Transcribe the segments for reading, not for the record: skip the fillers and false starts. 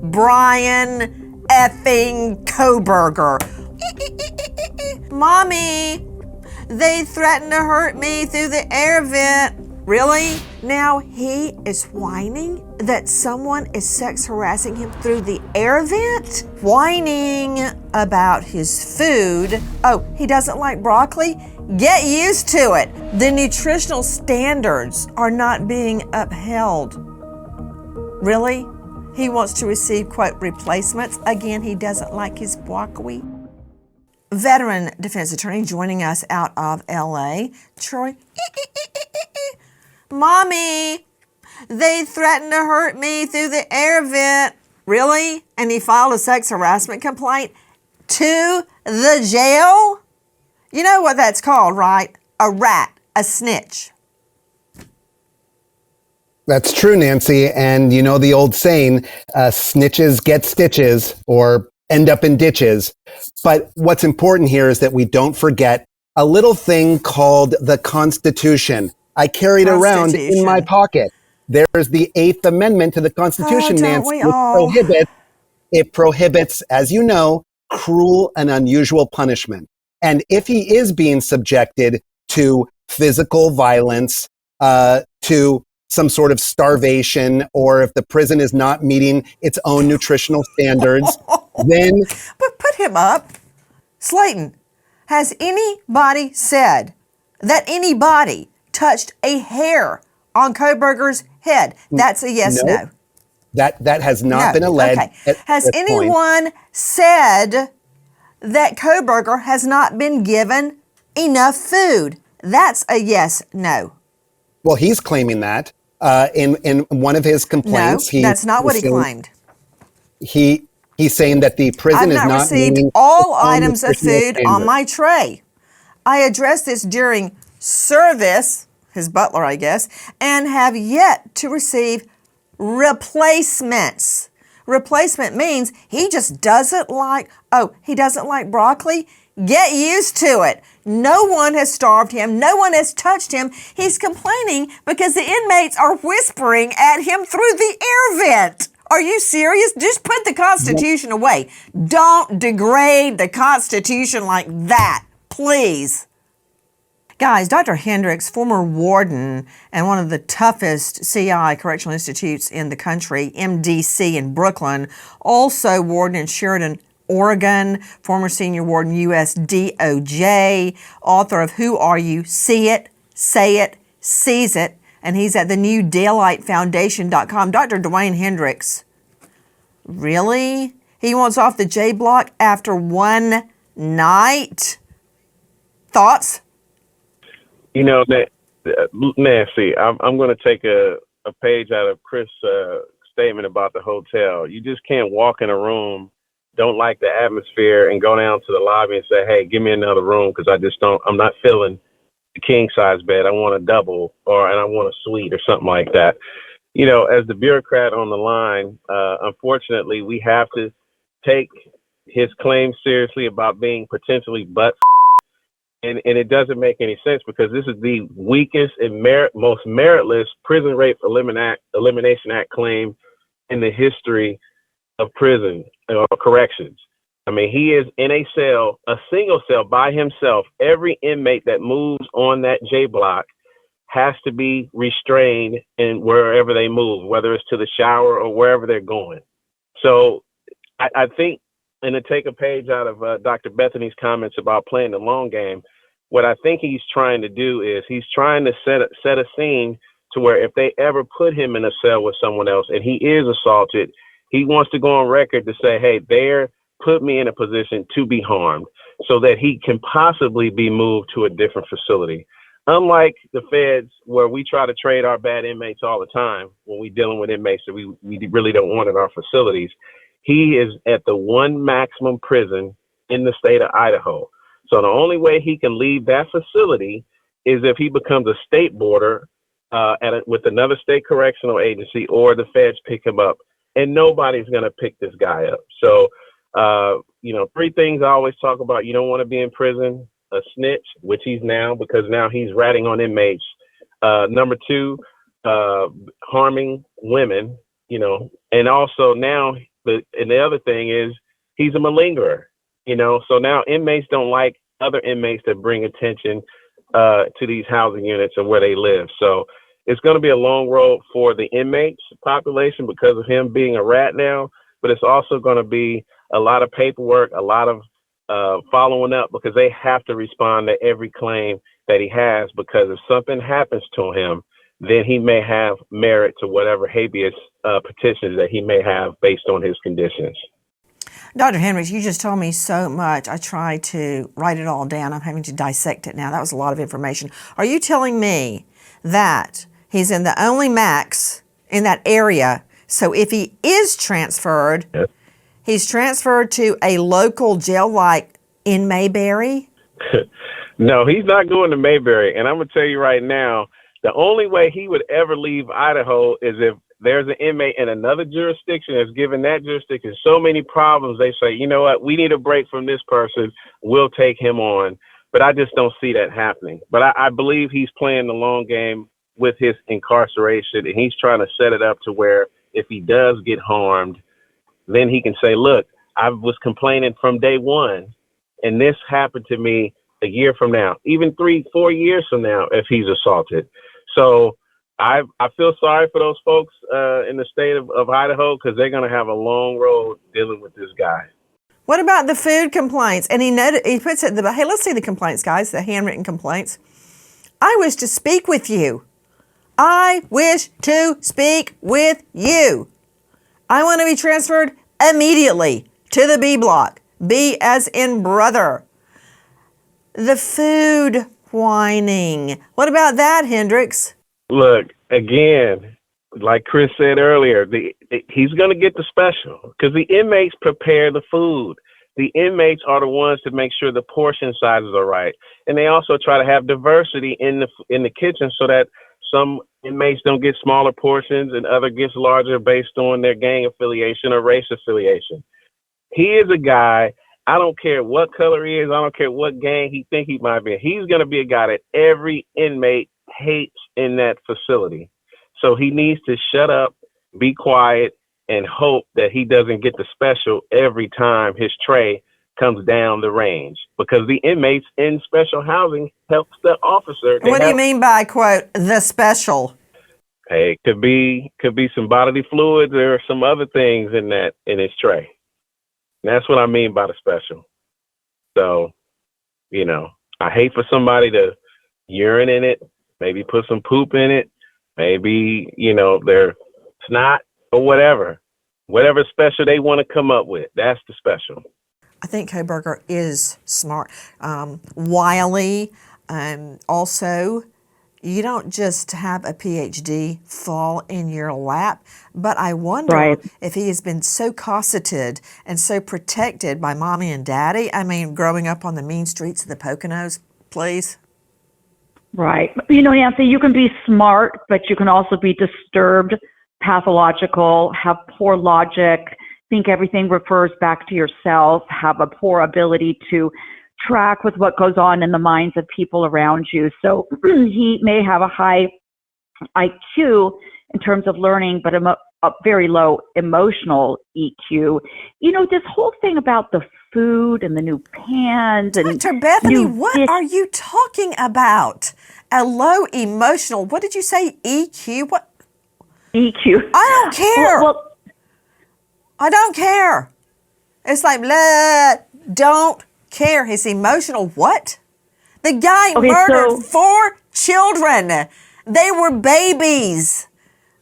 Bryan effing Kohberger. Mommy, they threatened to hurt me through the air vent. Really? Now he is whining that someone is sex harassing him through the air vent? Whining about his food. Oh, he doesn't like broccoli? Get used to it. The nutritional standards are not being upheld. Really? He wants to receive, quote, replacements. Again, he doesn't like his broccoli. Veteran defense attorney joining us out of LA, Troy. Mommy, they threatened to hurt me through the air vent. Really? And he filed a sex harassment complaint to the jail? You know what that's called, right? A rat, a snitch. That's true, Nancy. And you know the old saying, snitches get stitches or end up in ditches. But what's important here is that we don't forget a little thing called the Constitution. I carry it around in my pocket. There's the 8th Amendment to the Constitution, Nancy, it prohibits, as you know, cruel and unusual punishment. And if he is being subjected to physical violence, to some sort of starvation, or if the prison is not meeting its own nutritional standards, then... But put him up. Slayton, has anybody said that anybody touched a hair on Kohberger's head? That's a yes, no. That has not been alleged. Okay. Has anyone said that Kohberger has not been given enough food? That's a yes, no. Well, he's claiming that in one of his complaints. No, that's not what he claimed. He's saying that the prison is not received all items of food on my tray. I addressed this during service, his butler, I guess, and have yet to receive replacements. Replacement means he just doesn't like, he doesn't like broccoli? Get used to it. No one has starved him. No one has touched him. He's complaining because the inmates are whispering at him through the air vent. Are you serious? Just put the Constitution away. Don't degrade the Constitution like that, please. Guys, Dr. Hendricks, former warden and one of the toughest CI correctional institutes in the country, MDC in Brooklyn, also warden in Sheridan, Oregon, former senior warden, U.S. DOJ, author of Who Are You? See It, Say It, Seize It, and he's at the new DaylightFoundation.com. Dr. Dwayne Hendricks, really? He wants off the J block after one night? Thoughts? You know, Nancy, I'm going to take a page out of Chris' statement about the hotel. You just can't walk in a room, don't like the atmosphere, and go down to the lobby and say, hey, give me another room because I'm not feeling the king size bed. I want a double and I want a suite or something like that. You know, as the bureaucrat on the line, unfortunately, we have to take his claims seriously about being potentially butt. And it doesn't make any sense because this is the weakest and most meritless Prison Rape Elimination Act claim in the history of prison or corrections. I mean, he is in a cell, a single cell by himself. Every inmate that moves on that J block has to be restrained in wherever they move, whether it's to the shower or wherever they're going. So I think, and to take a page out of Dr. Bethany's comments about playing the long game, what I think he's trying to do is he's trying to set a scene to where if they ever put him in a cell with someone else and he is assaulted, he wants to go on record to say, hey, they put me in a position to be harmed so that he can possibly be moved to a different facility. Unlike the feds, where we try to trade our bad inmates all the time when we're dealing with inmates that we really don't want in our facilities, he is at the one maximum prison in the state of Idaho. So the only way he can leave that facility is if he becomes a state boarder with another state correctional agency, or the feds pick him up, and nobody's going to pick this guy up. So, three things I always talk about. You don't want to be in prison, a snitch, which he's now, because now he's ratting on inmates. Number two, harming women, and also now and the other thing is he's a malingerer, so now inmates don't like other inmates that bring attention to these housing units and where they live. So it's going to be a long road for the inmates population because of him being a rat now, but it's also going to be a lot of paperwork, a lot of following up, because they have to respond to every claim that he has, because if something happens to him, then he may have merit to whatever habeas petitions that he may have based on his conditions. Dr. Hendricks, you just told me so much. I tried to write it all down. I'm having to dissect it now. That was a lot of information. Are you telling me that he's in the only max in that area, so if he is transferred, Yes. he's transferred to a local jail like in Mayberry? No, he's not going to Mayberry. And I'm going to tell you right now, the only way he would ever leave Idaho is if there's an inmate in another jurisdiction that's given that jurisdiction so many problems, they say, you know what, we need a break from this person, we'll take him on. But I just don't see that happening. But I believe he's playing the long game with his incarceration, and he's trying to set it up to where if he does get harmed, then he can say, look, I was complaining from day one, and this happened to me a year from now, even 3-4 years from now, if he's assaulted. So I feel sorry for those folks in the state of Idaho, because they're going to have a long road dealing with this guy. What about the food complaints? And he puts it, hey, let's see the complaints, guys, the handwritten complaints. I wish to speak with you. I wish to speak with you. I want to be transferred immediately to the B block. B as in brother. The food whining. What about that, Hendricks? Look, again, like Chris said earlier, he's going to get the special because the inmates prepare the food. The inmates are the ones to make sure the portion sizes are right. And they also try to have diversity in the kitchen so that some inmates don't get smaller portions and other gets larger based on their gang affiliation or race affiliation. He is a guy, I don't care what color he is, I don't care what gang he think he might be. He's going to be a guy that every inmate hates in that facility. So he needs to shut up, be quiet, and hope that he doesn't get the special every time his tray comes down the range, because the inmates in special housing helps the officer. What do you mean by, quote, the special? Hey, could be some bodily fluids or some other things in his tray. And that's what I mean by the special. So, I hate for somebody to urine in it, maybe put some poop in it, maybe, their snot or whatever special they want to come up with. That's the special. I think Kohberger is smart, wily. Also, you don't just have a PhD fall in your lap, but I wonder if he has been so cosseted and so protected by mommy and daddy. I mean, growing up on the mean streets of the Poconos, please. Right. Nancy, you can be smart, but you can also be disturbed, pathological, have poor logic, think everything refers back to yourself, have a poor ability to track with what goes on in the minds of people around you. So he may have a high IQ in terms of learning, but a very low emotional EQ. This whole thing about the food and the new pans and Dr. Bethany, what are you talking about? A low emotional, what did you say, EQ? What? EQ. I don't care. Well, I don't care. It's like, blah, don't care. His emotional what? The guy murdered 4 children. They were babies.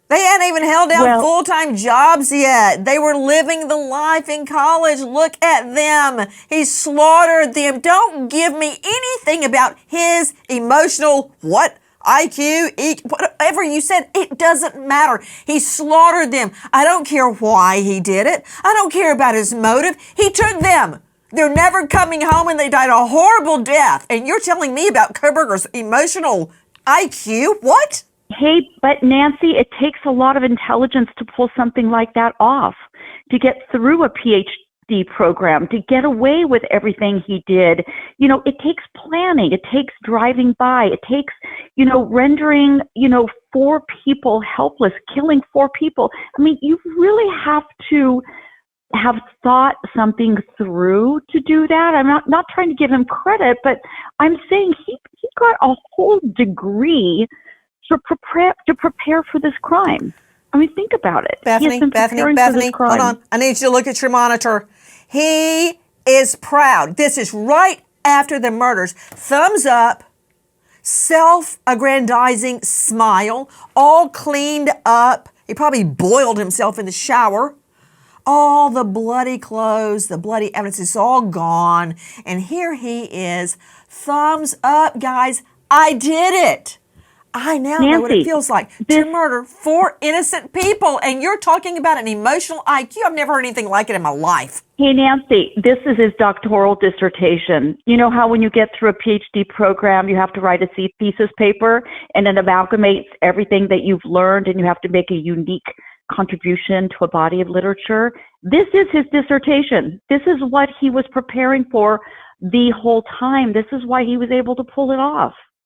They hadn't even held down full-time jobs yet. They were living the life in college. Look at them. He slaughtered them. Don't give me anything about his emotional what? IQ, whatever you said, it doesn't matter. He slaughtered them. I don't care why he did it. I don't care about his motive. He took them. They're never coming home and they died a horrible death. And you're telling me about Kohberger's emotional IQ? What? Hey, but Nancy, it takes a lot of intelligence to pull something like that off, to get through a PhD program, to get away with everything he did. It takes planning. It takes driving by. It takes, rendering, 4 people helpless, killing 4 people. I mean, you really have to have thought something through to do that. I'm not trying to give him credit, but I'm saying he got a whole degree to prepare for this crime. I mean, think about it. Bethany, hold on. I need you to look at your monitor. He is proud. This is right after the murders. Thumbs up, self-aggrandizing smile, all cleaned up. He probably boiled himself in the shower. All the bloody clothes, the bloody evidence is all gone. And here he is. Thumbs up, guys. I did it. I now know what it feels like to murder 4 innocent people. And you're talking about an emotional IQ. I've never heard anything like it in my life. Hey, Nancy, this is his doctoral dissertation. You know how when you get through a PhD program, you have to write a thesis paper and it amalgamates everything that you've learned and you have to make a unique contribution to a body of literature? This is his dissertation. This is what he was preparing for the whole time. This is why he was able to pull it off.